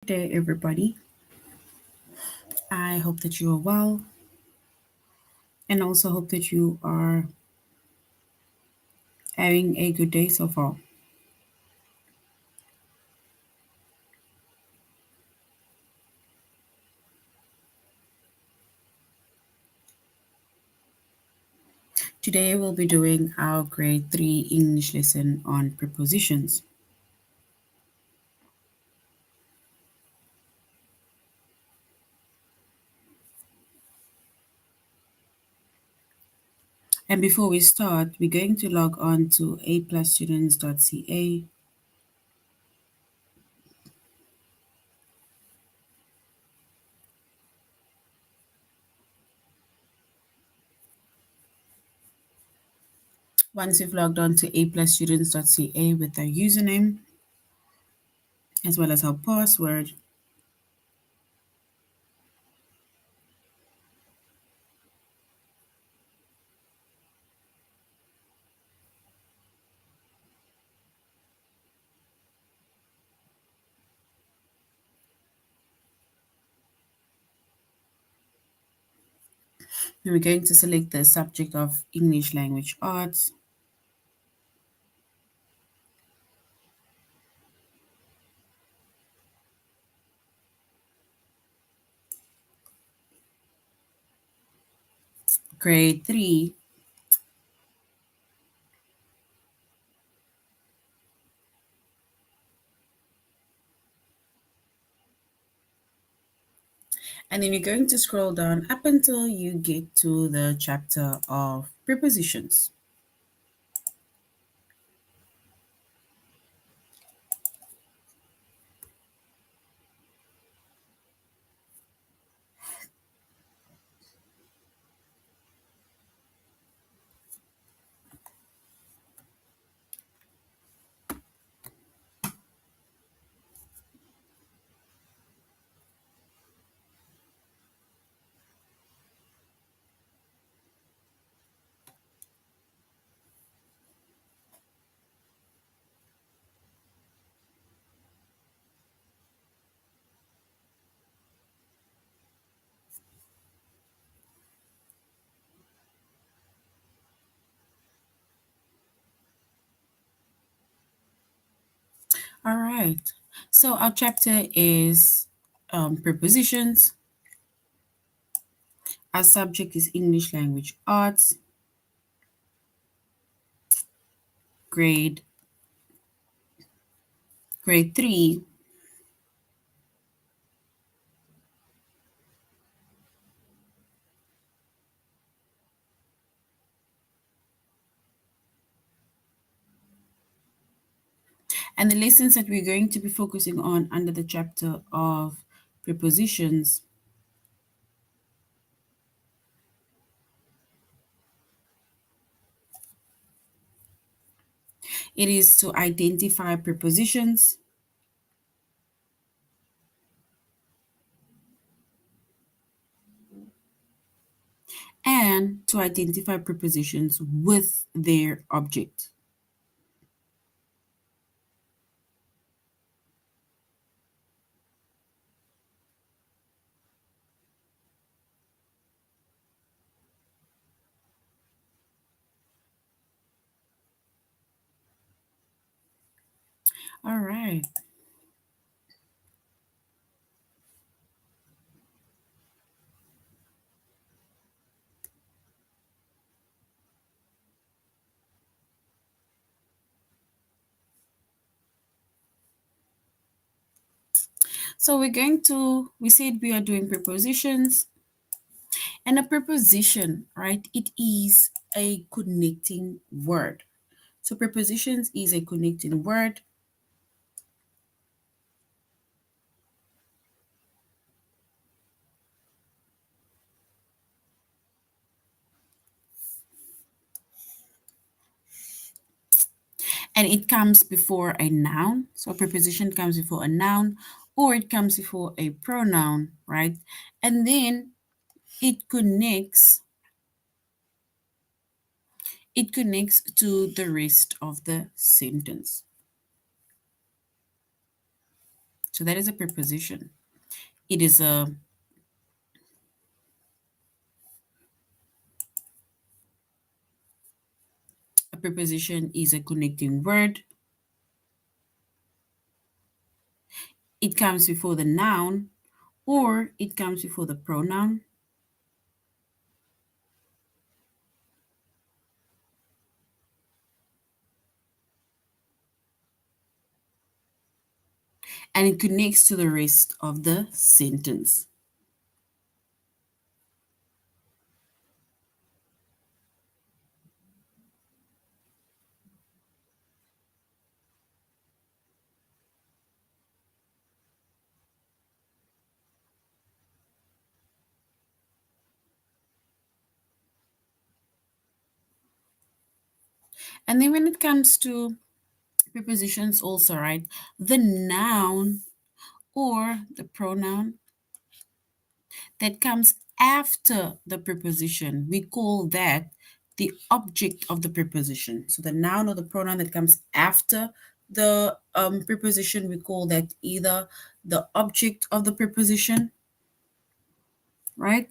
Day, everybody. I hope that you are well and also hope that you are having a good day so far. Today, we'll be doing our grade 3 English lesson on prepositions. And before we start, we're going to log on to aplusstudents.ca. Once you've logged on to aplusstudents.ca with our username as well as our password, then we're going to select the subject of English Language Arts. Grade 3. And then you're going to scroll down up until you get to the chapter of prepositions. All right. So our chapter is prepositions. Our subject is English Language Arts, grade grade 3. And the lessons that we're going to be focusing on under the chapter of prepositions, it is to identify prepositions and to identify prepositions with their object. All right. So we said we are doing prepositions. And a preposition, right? It is a connecting word. So prepositions is a connecting word. And it comes before a noun. So a preposition comes before a noun or it comes before a pronoun, right? And then it connects it connects to the rest of the sentence. So that is a preposition. It is a preposition is a connecting word. It comes before the noun or it comes before the pronoun. And it connects to the rest of the sentence. And then when it comes to prepositions also, right? The noun or the pronoun that comes after the preposition, we call that the object of the preposition. So the noun or the pronoun that comes after the preposition, we call that either the object of the preposition, right?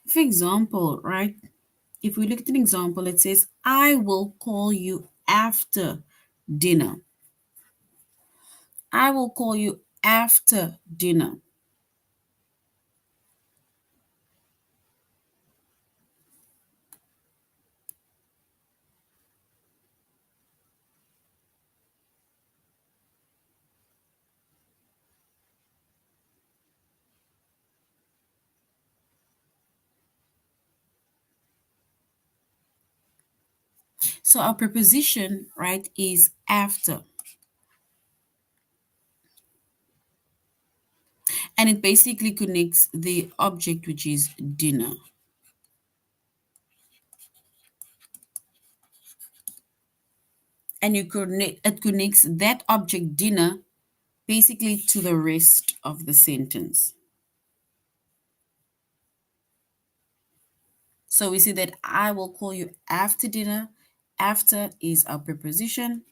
For example, right? If we look at an example, it says, I will call you after dinner. I will call you after dinner. So our preposition, right, is after. And it basically connects the object, which is dinner. And it connects that object, dinner, basically to the rest of the sentence. So we see that I will call you after dinner. After is our preposition.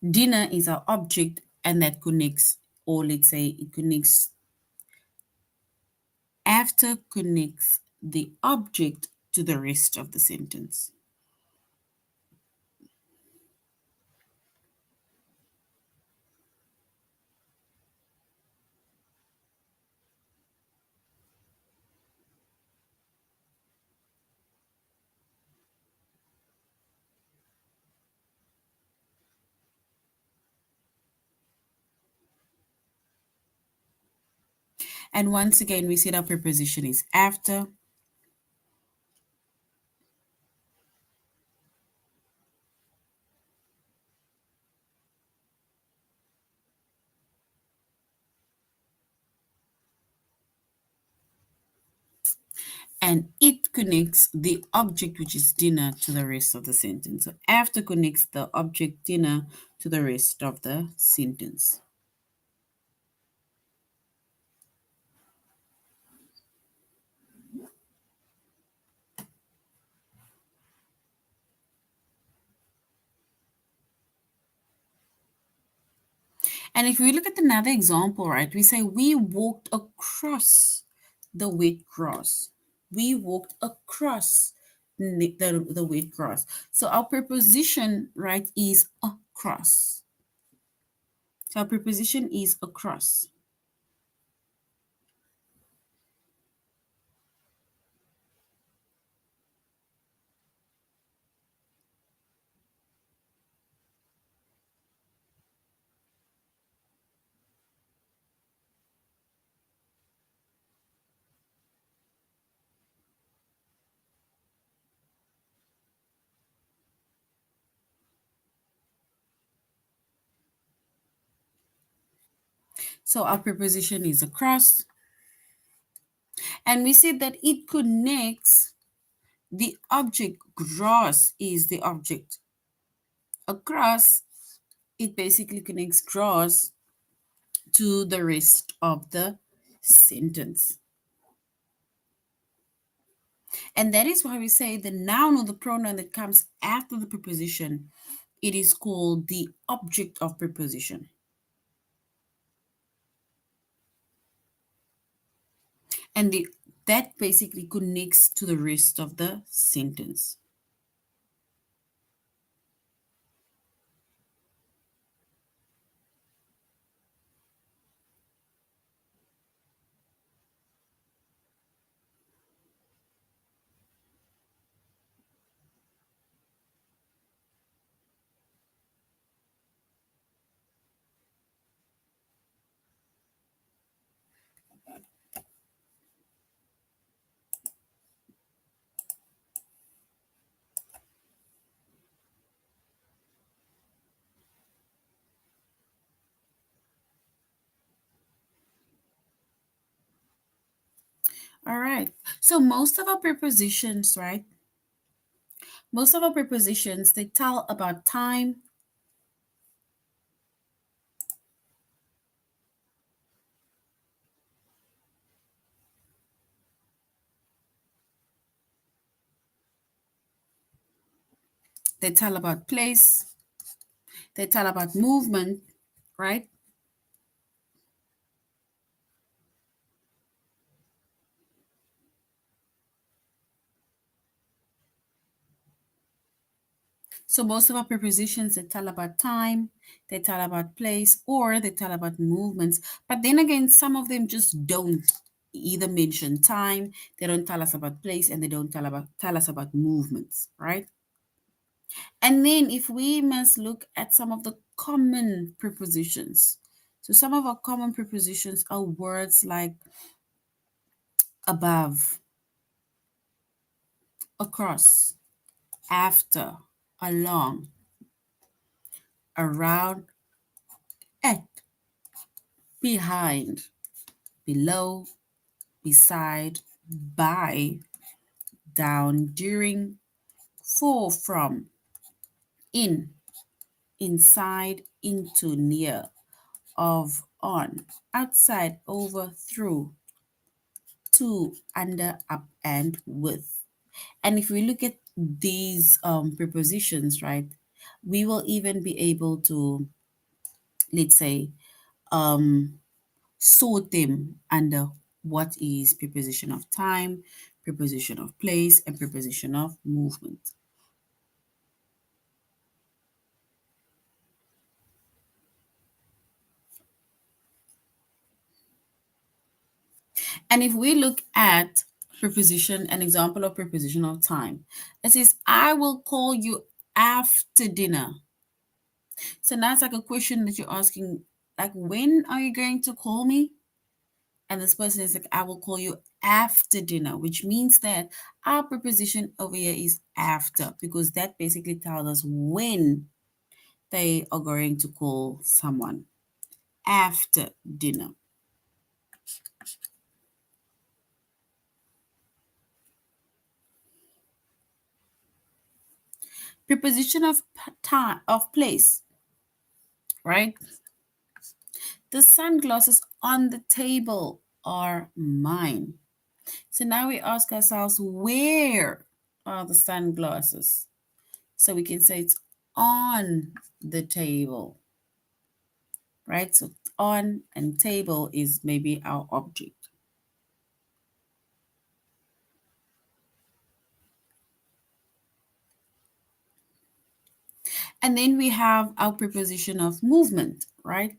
Dinner is our object, and that connects, or let's say it connects, after connects the object to the rest of the sentence. And once again, we said our preposition is after. And it connects the object, which is dinner, to the rest of the sentence. So after connects the object dinner to the rest of the sentence. And if we look at another example, right, we say we walked across the wet grass. We walked across the wet grass. So our preposition, right, is across. So our preposition is across. So our preposition is across. And we said that it connects the object. Gross is the object. Across, it basically connects gross to the rest of the sentence. And that is why we say the noun or the pronoun that comes after the preposition, it is called the object of preposition. And that basically connects to the rest of the sentence. All right. So most of our prepositions, right? Most of our prepositions, they tell about time, they tell about place, they tell about movement, right? So most of our prepositions, they tell about time, they tell about place, or they tell about movements. But then again, some of them just don't either mention time, they don't tell us about place, and they don't tell us about movements, right? And then if we must look at some of the common prepositions. So some of our common prepositions are words like above, across, after, along, around, at, behind, below, beside, by, down, during, for, from, in, inside, into, near, of, on, outside, over, through, to, under, up, and with. And if we look at these prepositions, right, we will even be able to, let's say, um, sort them under what is preposition of time, preposition of place, and preposition of movement. And if we look at preposition, an example of preposition of time, it says, I will call you after dinner. So now it's like a question that you're asking, like, when are you going to call me? And this person is like, I will call you after dinner, which means that our preposition over here is after, because that basically tells us when they are going to call someone after dinner. Preposition of time, of place, right? The sunglasses on the table are mine. So now we ask ourselves, where are the sunglasses? So we can say it's on the table, right? So on and table is maybe our object. And then we have our preposition of movement, right?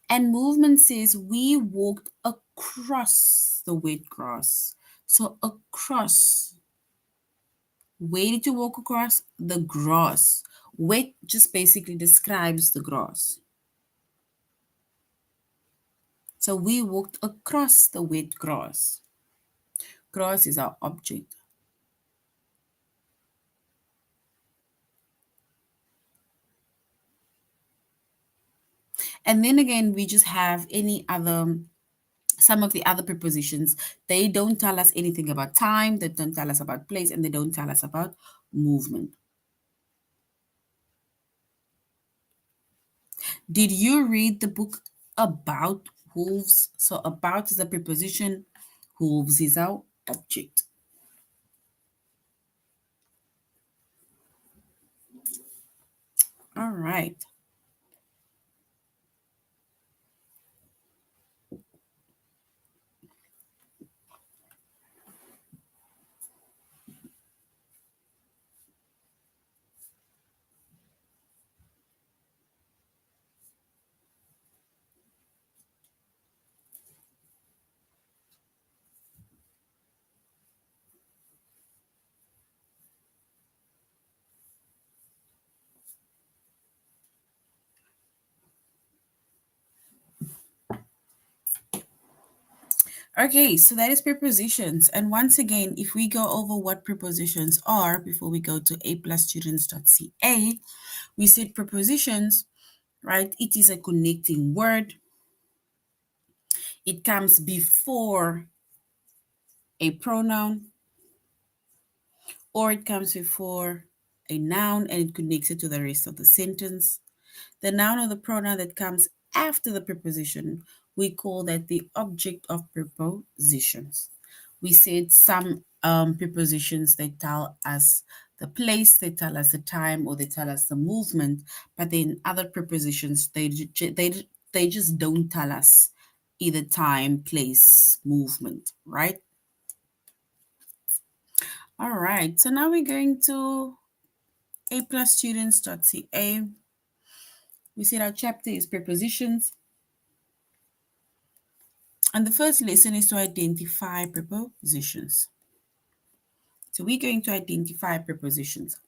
And movement says we walked across the wet grass. So across. Where did you walk across? The grass. Wet just basically describes the grass. So we walked across the wet grass. Grass is our object. And then again, we just have any other, some of the other prepositions. They don't tell us anything about time, they don't tell us about place, and they don't tell us about movement. Did you read the book about wolves? So about is a preposition, wolves is our object. All right. Okay, so that is prepositions. And once again, if we go over what prepositions are before we go to aplusstudents.ca, we said prepositions, right? It is a connecting word. It comes before a pronoun, or it comes before a noun and it connects it to the rest of the sentence. The noun or the pronoun that comes after the preposition, we call that the object of prepositions. We said some prepositions, they tell us the place, they tell us the time, or they tell us the movement, but then other prepositions, they just don't tell us either time, place, movement, right? All right, so now we're going to aplusstudents.ca. We said our chapter is prepositions. And the first lesson is to identify prepositions. So we're going to identify prepositions.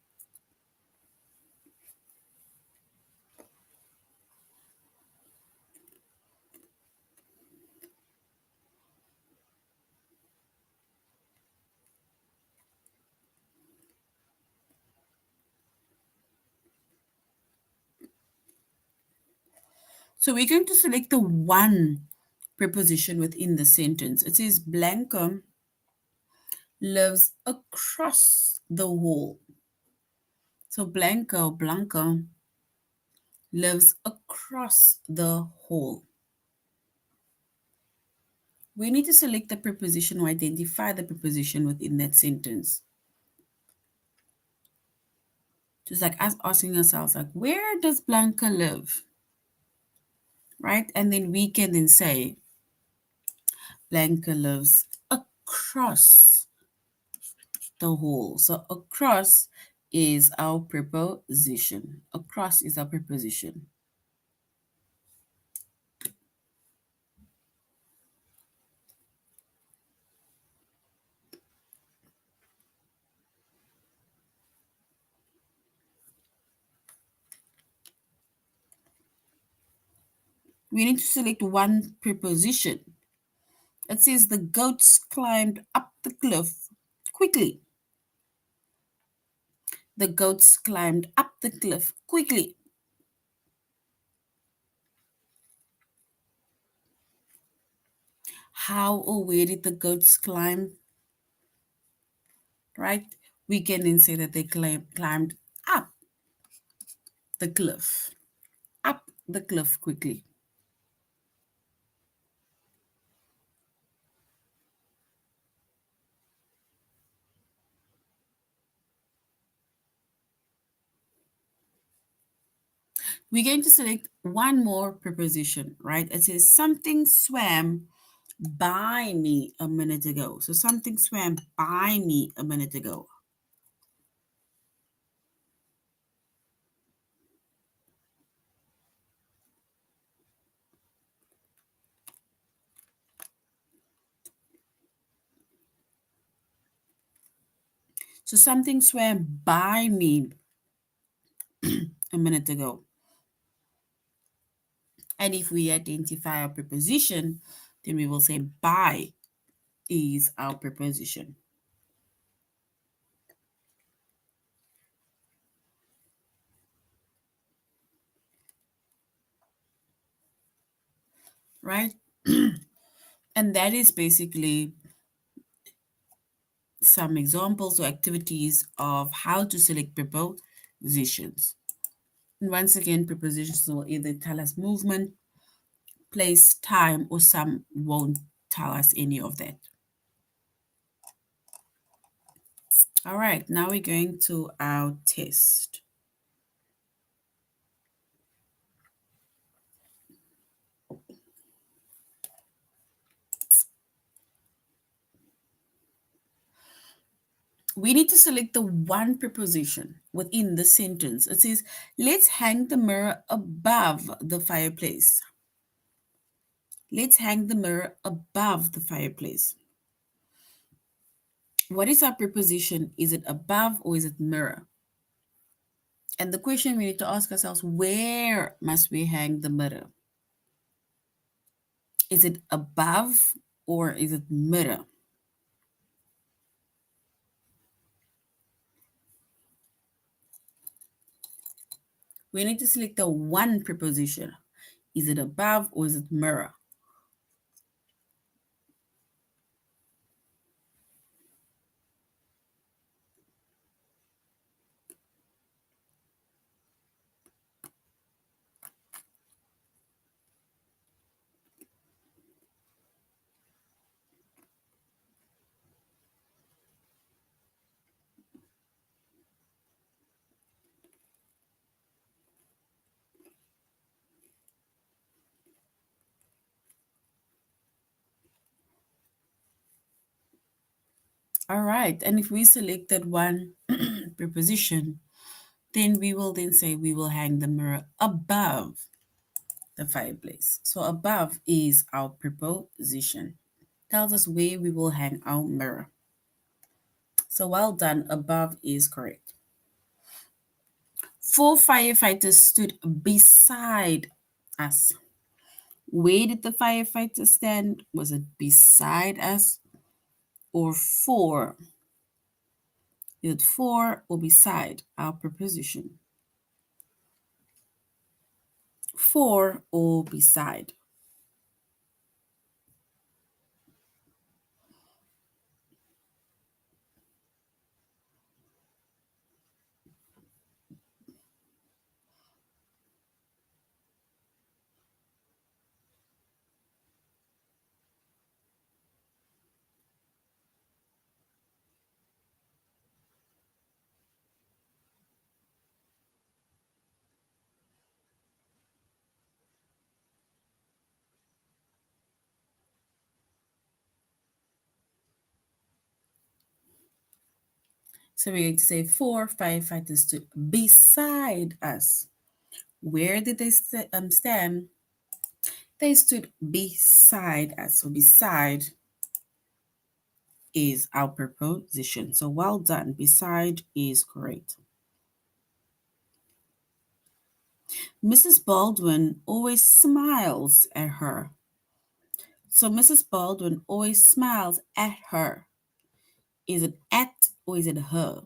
So we're going to select the one preposition within the sentence. It says Blanca lives across the hall. So Blanca lives across the hall. We need to select the preposition or identify the preposition within that sentence. Just like us asking ourselves, like, where does Blanca live? Right? And then we can then say, Blanca lives across the hall. So across is our preposition. Across is our preposition. We need to select one preposition. It says the goats climbed up the cliff quickly. The goats climbed up the cliff quickly. How or where did the goats climb? Right? We can then say that they climbed up the cliff. Up the cliff quickly. We're going to select one more preposition, right? It says something swam by me a minute ago. So something swam by me a minute ago. So something swam by me a minute ago. And if we identify our preposition, then we will say by is our preposition. right? And that is basically some examples or activities of how to select prepositions. And once again, prepositions will either tell us movement, place, time, or some won't tell us any of that. All right, now we're going to our test. We need to select the one preposition within the sentence. It says, let's hang the mirror above the fireplace. Let's hang the mirror above the fireplace. What is our preposition? Is it above or is it mirror? And the question we need to ask ourselves, where must we hang the mirror? Is it above or is it mirror? We need to select the one preposition. Is it above or is it mirror? All right, and if we selected one preposition, then we will then say we will hang the mirror above the fireplace. So above is our preposition. Tells us where we will hang our mirror. So well done, above is correct. 4 firefighters stood beside us. Where did the firefighters stand? Was it beside us or for? Is it for or beside our preposition? For or beside. So we're going to say 4 firefighters stood beside us. Where did they stand? They stood beside us. So beside is our preposition. So well done. Beside is correct. Mrs. Baldwin always smiles at her. So Mrs. Baldwin always smiles at her. Is it at or is it her?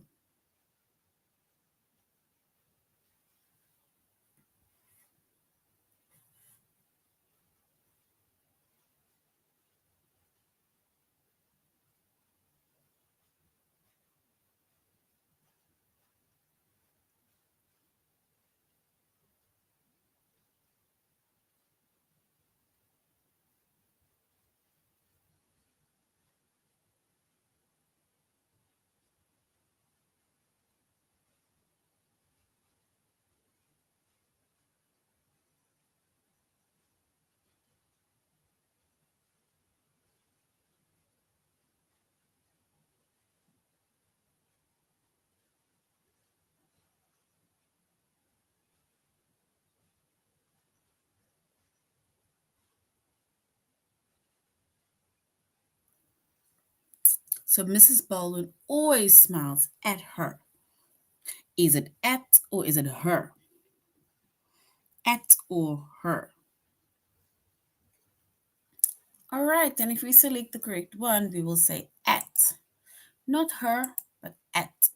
So Mrs. Baldwin always smiles at her. Is it at or is it her? At or her. All right, and if we select the correct one, we will say at. Not her, but at.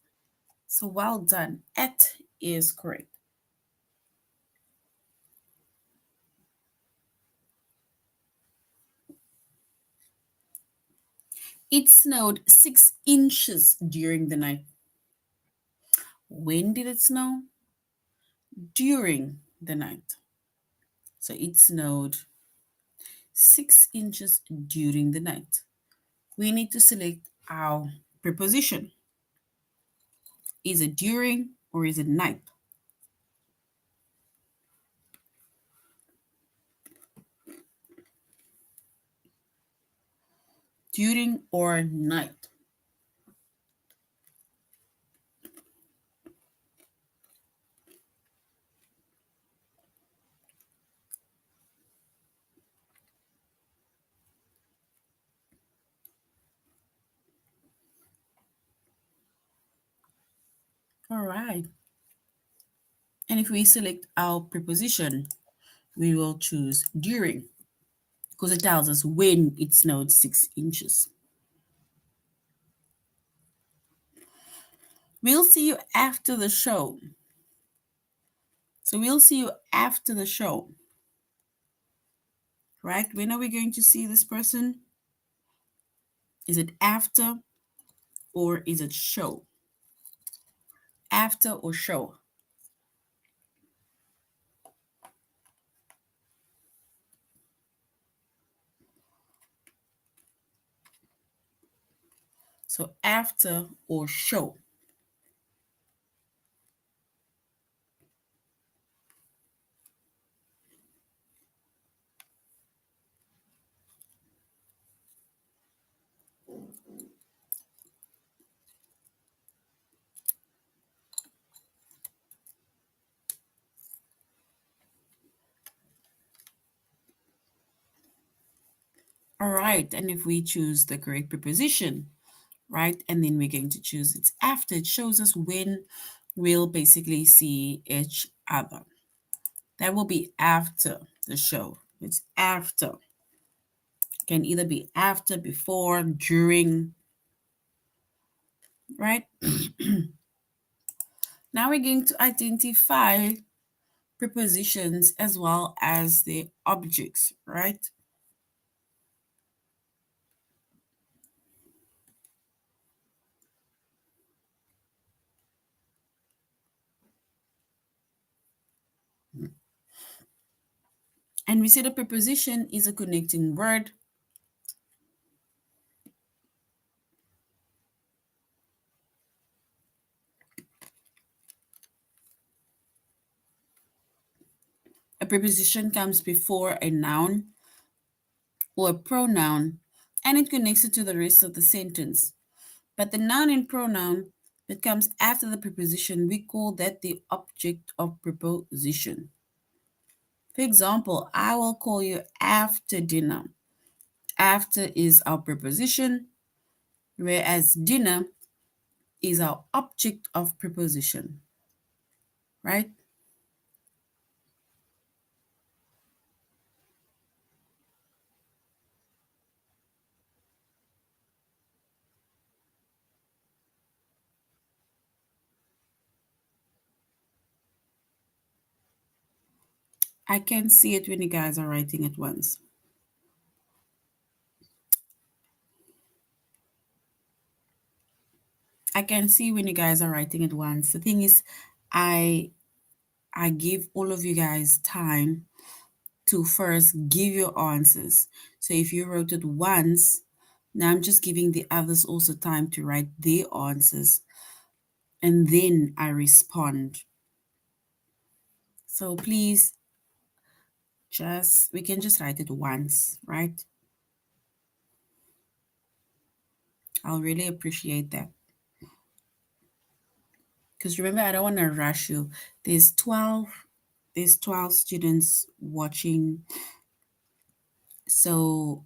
So well done. At is correct. It snowed 6 inches during the night. When did it snow? During the night. So it snowed 6 inches during the night. We need to select our preposition. Is it during or is it night? During or night? All right. And if we select our preposition, we will choose during because it tells us when it snowed 6 inches. We'll see you after the show. So we'll see you after the show, right? When are we going to see this person? Is it after or is it show? After or show? So after or show. All right. And if we choose the correct preposition, right? And then we're going to choose it's after. It shows us when we'll basically see each other. That will be after the show. It's after. Can either be after, before, during, right? Now we're going to identify prepositions as well as the objects, right? And we say the preposition is a connecting word. A preposition comes before a noun or a pronoun and it connects it to the rest of the sentence. But the noun and pronoun that comes after the preposition, we call that the object of preposition. For example, I will call you after dinner. After is our preposition, whereas dinner is our object of preposition, right? I can see it when you guys are writing at once. I can see when you guys are writing at once. The thing is, I I give all of you guys time to first give your answers. So if you wrote it once, now I'm just giving the others also time to write their answers and then I respond. So please we can just write it once, right? I'll really appreciate that. Because remember, I don't want to rush you. There's 12 there's 12 students watching. So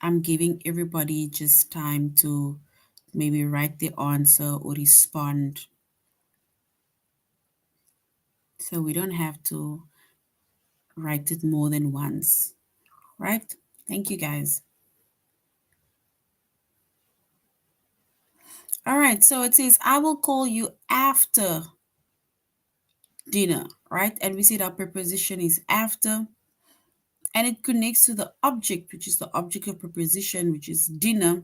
I'm giving everybody just time to maybe write the answer or respond. So we don't have to write it more than once, right? Thank you guys. All right, so it says, I will call you after dinner, right? And we see that preposition is after, and it connects to the object, which is the object of preposition, which is dinner,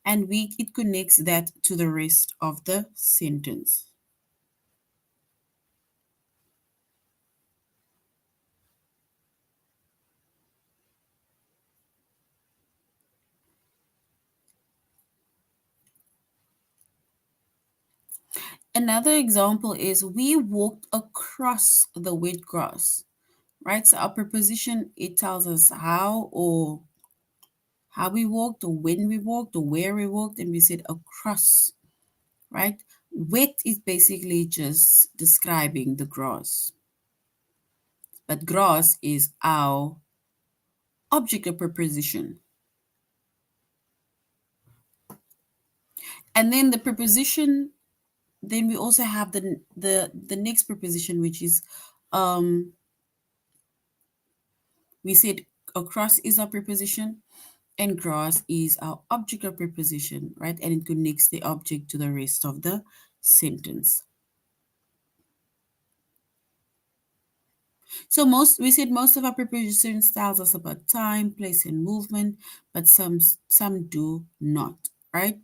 and it connects that to the rest of the sentence. Another example is we walked across the wet grass, right? So our preposition, it tells us how we walked or when we walked or where we walked, and we said across, right? Wet is basically just describing the grass, but grass is our object of preposition. And then the preposition, then we also have the next preposition, which is um we said across is our preposition and grass is our object of preposition, right? And it connects the object to the rest of the sentence. So we said most of our prepositions tells us about time, place, and movement, but some do not, right?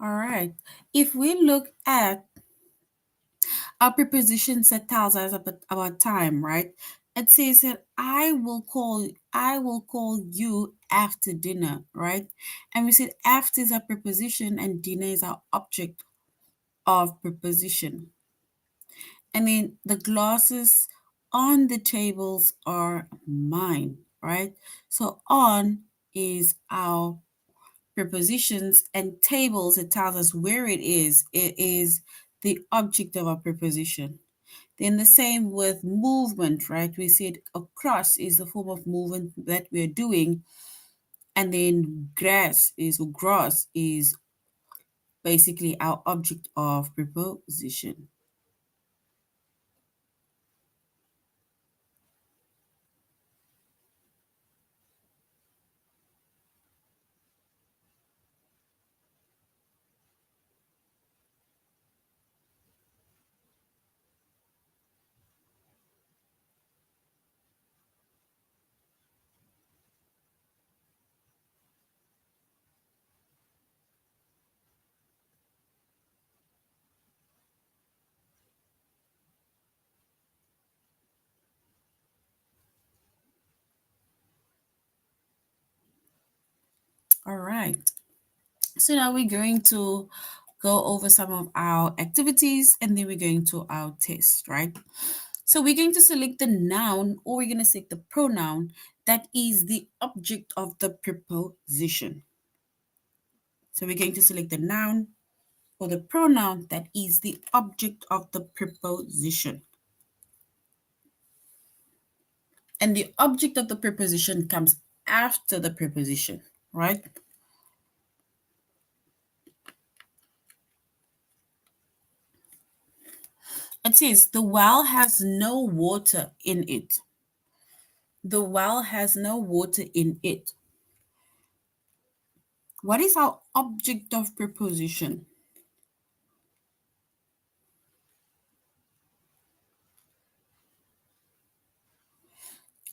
All right. If we look at our prepositions that tells us about time, right? It says that I will call you after dinner, right? And we said after is our preposition and dinner is our object of preposition. And then the glasses on the tables are mine, right? So on is our prepositions, and tables, it tells us where it is. It is the object of our preposition. Then the same with movement, right? We said across is the form of movement that we're doing. And then grass is basically our object of preposition. All right. So now we're going to go over some of our activities and then we're going to our test, right? So we're going to select the noun or we're going to select the pronoun that is the object of the preposition. So we're going to select the noun or the pronoun that is the object of the preposition. And the object of the preposition comes after the preposition, right? It says the well has no water in it. The well has no water in it. What is our object of preposition?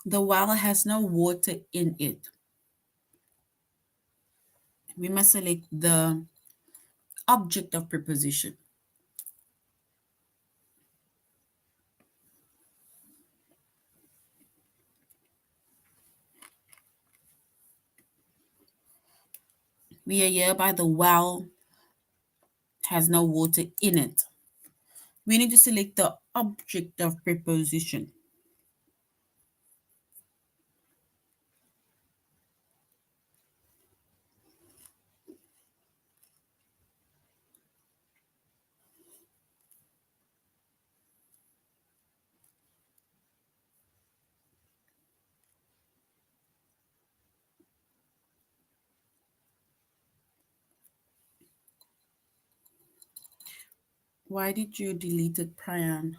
The well has no water in it. We must select the object of preposition. We are here by the well has no water in it. We need to select the object of preposition. Why did you delete it, Priyan?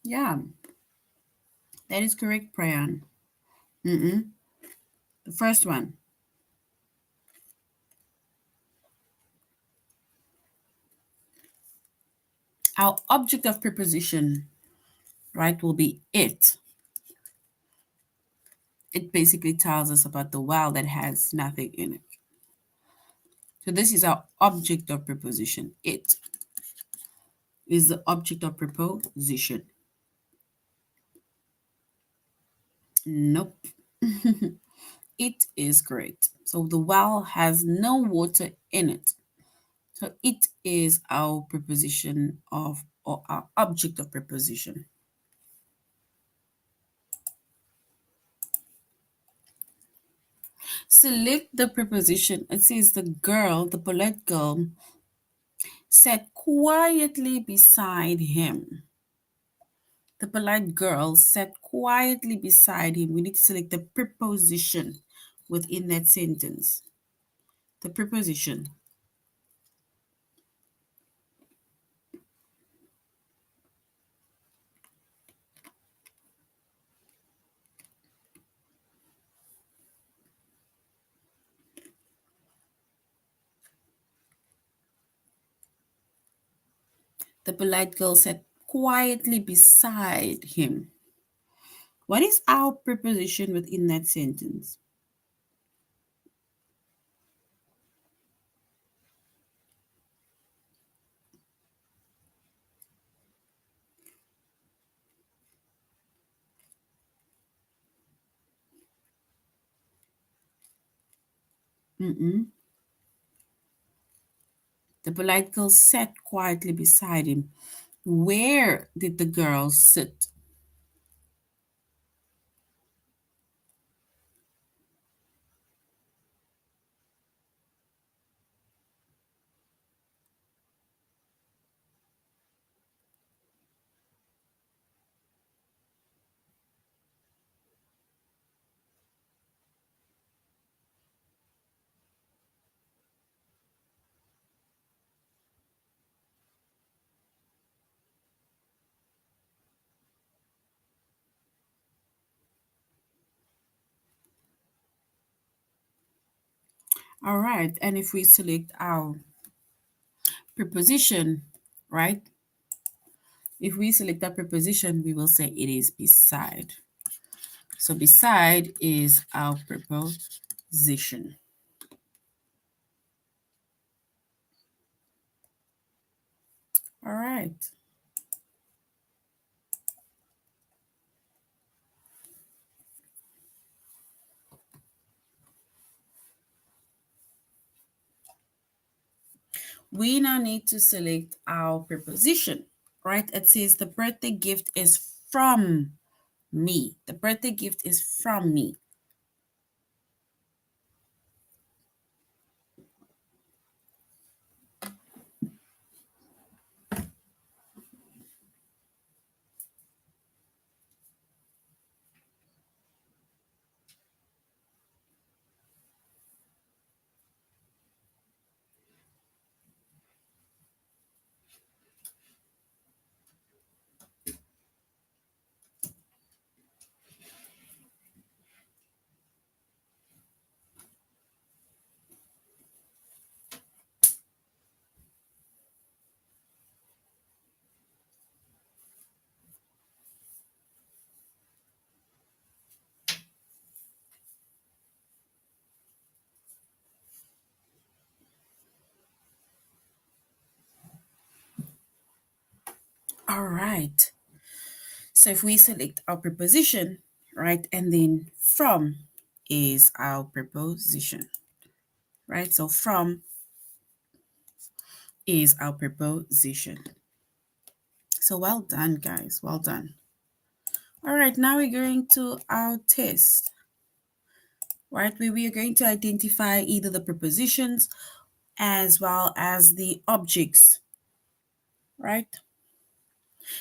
Yeah, that is correct, Priyan. Mm-mm. The first one. Our object of preposition, right, will be it. It basically tells us about the well that has nothing in it. So this is our object of preposition. It is the object of preposition. Nope. It is correct. So the well has no water in it. So it is our preposition of, or our object of preposition. Select the preposition. It says the girl, the polite girl, sat quietly beside him. The polite girl sat quietly beside him. We need to select the preposition within that sentence. The preposition. The polite girl sat quietly beside him. What is our preposition within that sentence? Mm-mm. The polite girl sat quietly beside him. Where did the girl sit? All right, and if we select our preposition, right? If we select that preposition, we will say it is beside. So beside is our preposition. All right. We now need to select our preposition, right? It says the birthday gift is from me. The birthday gift is from me. All right. So if we select our preposition, right, and then from is our preposition, right? So from is our preposition. So well done, guys. Well done. All right, now we're going to our test, right? Where we are going to identify either the prepositions as well as the objects, right?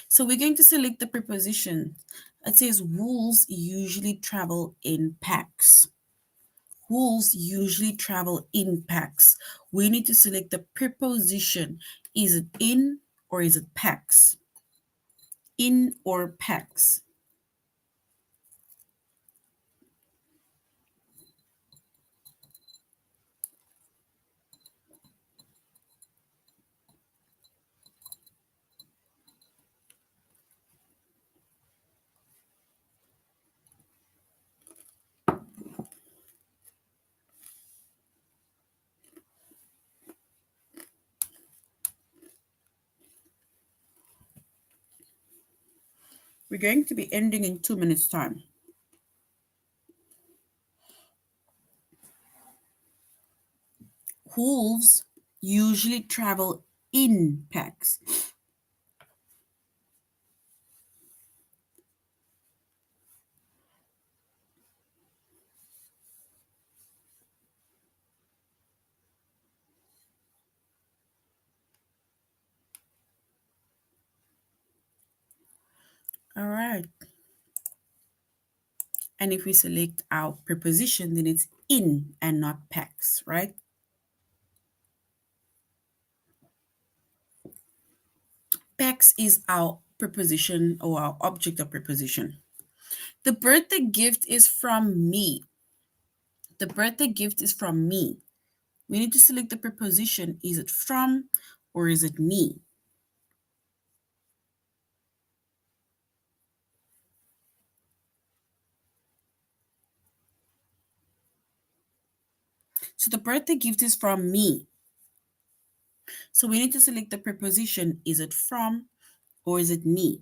So we're going to select the preposition. It says wolves usually travel in packs. Wolves usually travel in packs. We need to select the preposition. Is it in or is it packs? In or packs? We're going to be ending in 2 minutes' time. Wolves usually travel in packs. All right. And if we select our preposition, then it's in and not packs, right? Packs is our preposition or our object of preposition. The birthday gift is from me. The birthday gift is from me. We need to select the preposition. Is it from or is it me? So the birthday gift is from me. So we need to select the preposition. Is it from or is it me?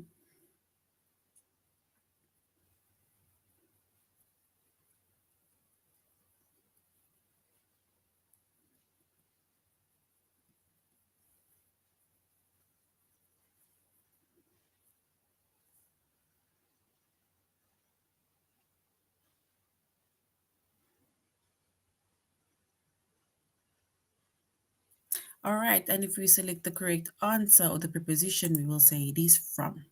All right, and if we select the correct answer or the preposition, we will say it is from.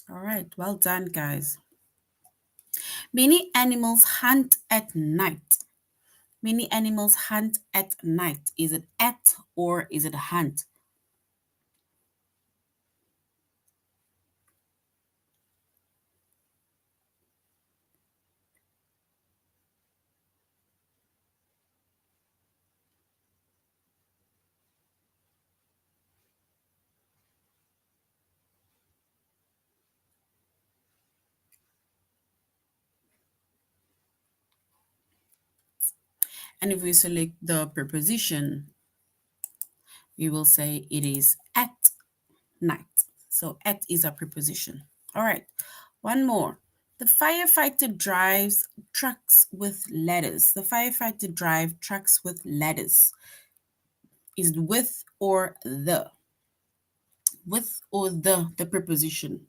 All right, well done, guys. Many animals hunt at night. Many animals hunt at night. Is it at or is it hunt? And if we select the preposition, we will say it is at night. So at is a preposition. All right, one more. The firefighter drives trucks with ladders. The firefighter drive trucks with ladders. Is it with or the? With or the preposition.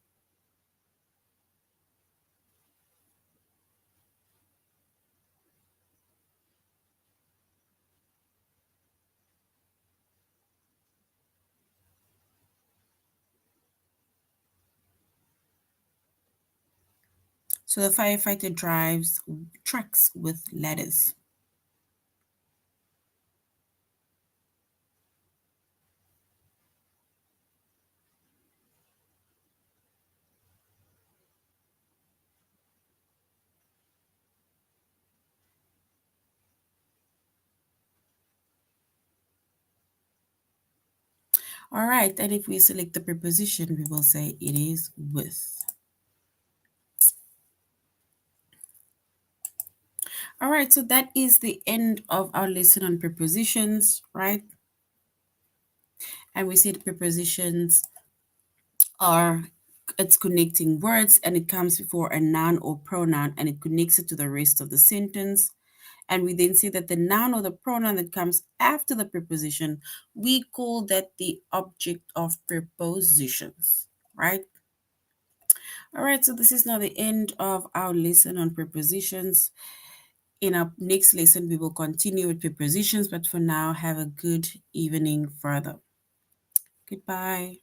So the firefighter drives trucks with ladders. All right, and if we select the preposition, we will say it is with. All right, so that is the end of our lesson on prepositions, right? And we see the prepositions are it's connecting words and it comes before a noun or pronoun and it connects it to the rest of the sentence. And we then say that the noun or the pronoun that comes after the preposition, we call that the object of prepositions, right? All right, so this is now the end of our lesson on prepositions. In our next lesson, we will continue with prepositions, but for now, have a good evening further. Goodbye.